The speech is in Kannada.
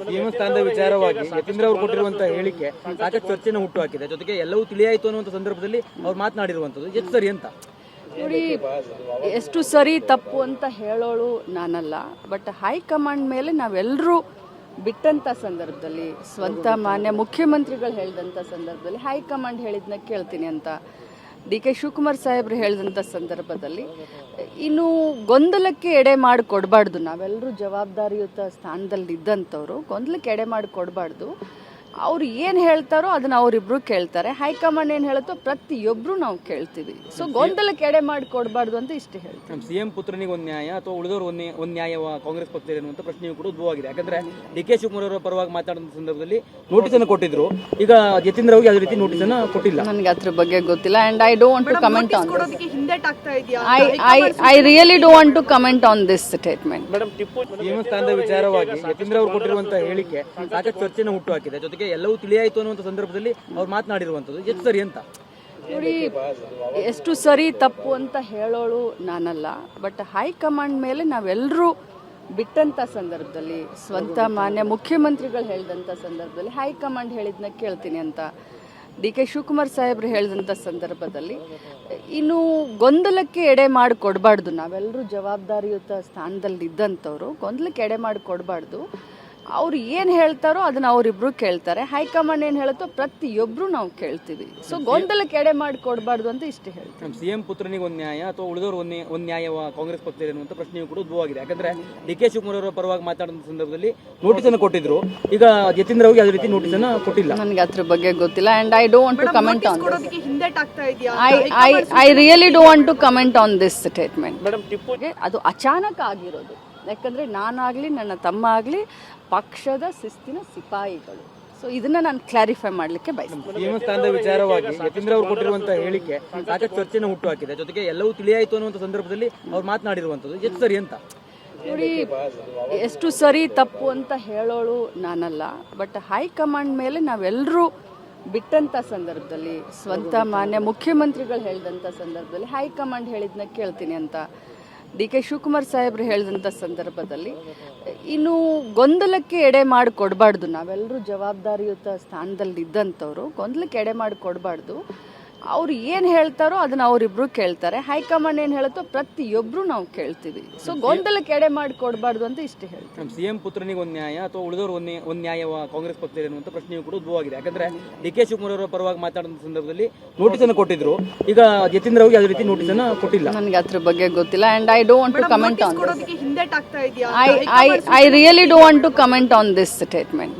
ಸಿಎಂ ಸ್ಥಾನದ ವಿಚಾರವಾಗಿ ಯತೀಂದ್ರ ಅವರು ಕೊಟ್ಟಿರುವಂತಹ ಹೇಳಿಕೆ ಸಾಕಷ್ಟು ಚರ್ಚೆನ ಹುಟ್ಟು ಹಾಕಿದೆ. ಜೊತೆಗೆ ಎಲ್ಲವೂ ತಿಳಿಯಾಯಿತು ಅನ್ನುವಂಥ ಸಂದರ್ಭದಲ್ಲಿ ಅವ್ರು ಮಾತನಾಡಿರುವಂಥದ್ದು ಎಷ್ಟು ಸರಿ ಅಂತ ನೋಡಿ, ಎಷ್ಟು ಸರಿ ತಪ್ಪು ಅಂತ ಹೇಳೋಳು ನಾನಲ್ಲ. ಬಟ್ ಹೈಕಮಾಂಡ್ ಮೇಲೆ ನಾವೆಲ್ಲರೂ ಬಿಟ್ಟಂಥ ಸಂದರ್ಭದಲ್ಲಿ, ಸ್ವಂತ ಮಾನ್ಯ ಮುಖ್ಯಮಂತ್ರಿಗಳು ಹೇಳಿದಂಥ ಸಂದರ್ಭದಲ್ಲಿ ಹೈಕಮಾಂಡ್ ಹೇಳಿದ್ನ ಕೇಳ್ತೀನಿ ಅಂತ ಡಿ.ಕೆ. ಶಿವಕುಮಾರ್ ಸಾಹೇಬ್ರು ಹೇಳಿದಂಥ ಸಂದರ್ಭದಲ್ಲಿ ಇನ್ನು ಗೊಂದಲಕ್ಕೆ ಎಡೆ ಮಾಡಿ ಕೊಡಬಾರ್ದು. ನಾವೆಲ್ಲರೂ ಜವಾಬ್ದಾರಿಯುತ ಸ್ಥಾನದಲ್ಲಿ ಇದ್ದಂಥವ್ರು ಗೊಂದಲಕ್ಕೆ ಎಡೆ ಮಾಡಿ ಕೊಡಬಾರ್ದು. ಅವ್ರು ಏನು ಹೇಳ್ತಾರೋ ಅದನ್ನ ಅವರಿಬ್ರು ಕೇಳ್ತಾರೆ. ಹೈಕಮಾಂಡ್ ಏನು ಹೇಳುತ್ತೋ ಪ್ರತಿಯೊಬ್ಬರು ನಾವು ಕೇಳ್ತೀವಿ. ಸೊ ಗೊಂದಲಕ್ಕೆ ಎಡೆ ಮಾಡಿ ಕೊಡಬಾರ್ದು ಅಂತ ಇಷ್ಟೇ ಹೇಳ್ತೀವಿ. ಸಿಎಂ ಪುತ್ರನಿಗೆ ಒಂದು ನ್ಯಾಯ ಅಥವಾ ಉಳಿದವರು ಒಂದು ನ್ಯಾಯ ಕಾಂಗ್ರೆಸ್ ಪಕ್ಷದಲ್ಲಿ ಅನ್ನುವಂಥ ಪ್ರಶ್ನೆಯೂ ಕೂಡ ಉದ್ಭವವಾಗಿದೆ. ಯಾಕಂದ್ರೆ ಡಿ.ಕೆ. ಶಿವಕುಮಾರ್ ಅವರ ಪರವಾಗಿ ಮಾತಾಡುವ ಸಂದರ್ಭದಲ್ಲಿ ನೋಟಿಸ್ ಅನ್ನು ಕೊಟ್ಟಿದ್ರು. ಈಗ ಯತೀಂದ್ರ ಅವರಿಗೆ ಯಾವುದೇ ರೀತಿ ನೋಟಿಸ್ ಅನ್ನು ಕೊಟ್ಟಿಲ್ಲ. ನನಗೆ ಅದ್ರ ಬಗ್ಗೆ ಗೊತ್ತಿಲ್ಲ and I don't want to comment on I really don't want to comment on this statement. CM ಸ್ಥಾನದ ವಿಚಾರವಾಗಿ ಯತೀಂದ್ರ ಅವರು ಕೊಟ್ಟಿರುವಂತಹ ಹೇಳಿಕೆ ಸಾಕಷ್ಟು ಚರ್ಚೆನ ಹುಟ್ಟು ಹಾಕಿದೆ. ಜೊತೆಗೆ ಎಲ್ಲವೂ ತಿಳಿಯಾಯಿತು ಅನ್ನುವಂಥ ಸಂದರ್ಭದಲ್ಲಿ ಅವ್ರು ಮಾತನಾಡಿರುವಂಥದ್ದು ಎಷ್ಟು ಸರಿ ಅಂತ ನೋಡಿ, ಎಷ್ಟು ಸರಿ ತಪ್ಪು ಅಂತ ಹೇಳೋಳು ನಾನಲ್ಲ. ಬಟ್ ಹೈಕಮಾಂಡ್ ಮೇಲೆ ನಾವೆಲ್ಲರೂ ಬಿಟ್ಟಂಥ ಸಂದರ್ಭದಲ್ಲಿ, ಸ್ವಂತ ಮಾನ್ಯ ಮುಖ್ಯಮಂತ್ರಿಗಳು ಹೇಳಿದಂಥ ಸಂದರ್ಭದಲ್ಲಿ ಹೈಕಮಾಂಡ್ ಹೇಳಿದ್ನ ಕೇಳ್ತೀನಿ ಅಂತ ಡಿ.ಕೆ. ಶಿವಕುಮಾರ್ ಸಾಹೇಬ್ರು ಹೇಳಿದಂಥ ಸಂದರ್ಭದಲ್ಲಿ ಇನ್ನು ಗೊಂದಲಕ್ಕೆ ಎಡೆ ಮಾಡಿ ಕೊಡಬಾರ್ದು. ನಾವೆಲ್ಲರೂ ಜವಾಬ್ದಾರಿಯುತ ಸ್ಥಾನದಲ್ಲಿ ಇದ್ದಂಥವ್ರು ಗೊಂದಲಕ್ಕೆ ಎಡೆ ಮಾಡಿ ಕೊಡಬಾರ್ದು. ಅವ್ರು ಏನು ಹೇಳ್ತಾರೋ ಅದನ್ನ ಅವರಿಬ್ರು ಕೇಳ್ತಾರೆ. ಹೈಕಮಾಂಡ್ ಏನು ಹೇಳುತ್ತೋ ಪ್ರತಿಯೊಬ್ಬರು ನಾವು ಕೇಳ್ತೀವಿ. ಸೊ ಗೊಂದಲಕ್ಕೆ ಎಡೆ ಮಾಡಿ ಕೊಡಬಾರ್ದು ಅಂತ ಇಷ್ಟೇ ಹೇಳ್ತೀವಿ. ಸಿಎಂ ಪುತ್ರನಿಗೆ ಒಂದು ನ್ಯಾಯ ಅಥವಾ ಉಳಿದವರು ಒಂದು ನ್ಯಾಯ ಕಾಂಗ್ರೆಸ್ ಪಕ್ಷದಲ್ಲಿ ಅನ್ನುವಂಥ ಪ್ರಶ್ನೆಯೂ ಕೂಡ ಉದ್ಭವವಾಗಿದೆ. ಯಾಕಂದ್ರೆ ಡಿ.ಕೆ. ಶಿವಕುಮಾರ್ ಅವರ ಪರವಾಗಿ ಮಾತಾಡುವ ಸಂದರ್ಭದಲ್ಲಿ ನೋಟಿಸ್ ಅನ್ನು ಕೊಟ್ಟಿದ್ರು. ಈಗ ಯತೀಂದ್ರ ಅವರಿಗೆ ಯಾವುದೇ ರೀತಿ ನೋಟಿಸ್ ಅನ್ನು ಕೊಟ್ಟಿಲ್ಲ. ನನಗೆ ಅದ್ರ ಬಗ್ಗೆ ಗೊತ್ತಿಲ್ಲ and I don't want to comment on I really don't want to comment on this statement. ಅದು ಅಚಾನಕ್ ಆಗಿರೋದು. ಯಾಕಂದ್ರೆ ನಾನಾಗ್ಲಿ ನನ್ನ ತಮ್ಮ ಆಗಲಿ ಪಕ್ಷದ ಶಿಸ್ತಿನ ಸಿಪಾಯಿಗಳು. ಸೊ ಇದನ್ನ ನಾನು ಕ್ಲಾರಿಫೈ ಮಾಡ್ಲಿಕ್ಕೆ ಬಯಸ್ತೀನಿ. ಸಿಎಂ ಸ್ಥಾನದ ವಿಚಾರವಾಗಿ ಯತೀಂದ್ರ ಅವರು ಕೊಟ್ಟಿರುವಂತಹ ಹೇಳಿಕೆ ಸಾಕಷ್ಟು ಚರ್ಚೆನ ಹುಟ್ಟು ಹಾಕಿದೆ. ಜೊತೆಗೆ ಎಲ್ಲವೂ ತಿಳಿಯಾಯಿತು ಅನ್ನುವಂಥ ಸಂದರ್ಭದಲ್ಲಿ ಅವ್ರು ಮಾತನಾಡಿರುವಂಥದ್ದು ಎಷ್ಟು ಸರಿ ಅಂತ ನೋಡಿ, ಎಷ್ಟು ಸರಿ ತಪ್ಪು ಅಂತ ಹೇಳೋಳು ನಾನಲ್ಲ. ಬಟ್ ಹೈಕಮಾಂಡ್ ಮೇಲೆ ನಾವೆಲ್ಲರೂ ಬಿಟ್ಟಂಥ ಸಂದರ್ಭದಲ್ಲಿ, ಸ್ವಂತ ಮಾನ್ಯ ಮುಖ್ಯಮಂತ್ರಿಗಳು ಹೇಳಿದಂಥ ಸಂದರ್ಭದಲ್ಲಿ ಹೈಕಮಾಂಡ್ ಹೇಳಿದ್ನ ಕೇಳ್ತೀನಿ ಅಂತ ಡಿ.ಕೆ. ಶಿವಕುಮಾರ್ ಸಾಹೇಬ್ರು ಹೇಳಿದಂಥ ಸಂದರ್ಭದಲ್ಲಿ ಇನ್ನು ಗೊಂದಲಕ್ಕೆ ಎಡೆ ಮಾಡಿ ಕೊಡಬಾರ್ದು. ನಾವೆಲ್ಲರೂ ಜವಾಬ್ದಾರಿಯುತ ಸ್ಥಾನದಲ್ಲಿ ಇದ್ದಂಥವ್ರು ಗೊಂದಲಕ್ಕೆ ಎಡೆ ಮಾಡಿ ಕೊಡಬಾರ್ದು. ಅವ್ರು ಏನು ಹೇಳ್ತಾರೋ ಅದನ್ನ ಅವರಿಬ್ರು ಕೇಳ್ತಾರೆ. ಹೈಕಮಾಂಡ್ ಏನು ಹೇಳುತ್ತೋ ಪ್ರತಿಯೊಬ್ಬರು ನಾವು ಕೇಳ್ತೀವಿ. ಸೊ ಗೊಂದಲಕ್ಕೆ ಎಡೆ ಮಾಡಿ ಕೊಡಬಾರ್ದು ಅಂತ ಇಷ್ಟೇ ಹೇಳ್ತೀವಿ. ಸಿಎಂ ಪುತ್ರನಿಗೆ ಒಂದು ನ್ಯಾಯ ಅಥವಾ ಉಳಿದವರು ಒಂದು ನ್ಯಾಯ ಕಾಂಗ್ರೆಸ್ ಪಕ್ಷದಲ್ಲಿ ಅನ್ನುವಂಥ ಪ್ರಶ್ನೆಯೂ ಕೂಡ ಉದ್ಭವವಾಗಿದೆ. ಯಾಕಂದ್ರೆ ಡಿ.ಕೆ. ಶಿವಕುಮಾರ್ ಅವರ ಪರವಾಗಿ ಮಾತಾಡುವ ಸಂದರ್ಭದಲ್ಲಿ ನೋಟಿಸ್ ಅನ್ನು ಕೊಟ್ಟಿದ್ರು. ಈಗ ಯತೀಂದ್ರ ಅವರಿಗೆ ಯಾವುದೇ ರೀತಿ ನೋಟಿಸ್ ಅನ್ನು ಕೊಟ್ಟಿಲ್ಲ. ನನಗೆ ಅದ್ರ ಬಗ್ಗೆ ಗೊತ್ತಿಲ್ಲ and I don't want to comment on I really don't want to comment on this statement.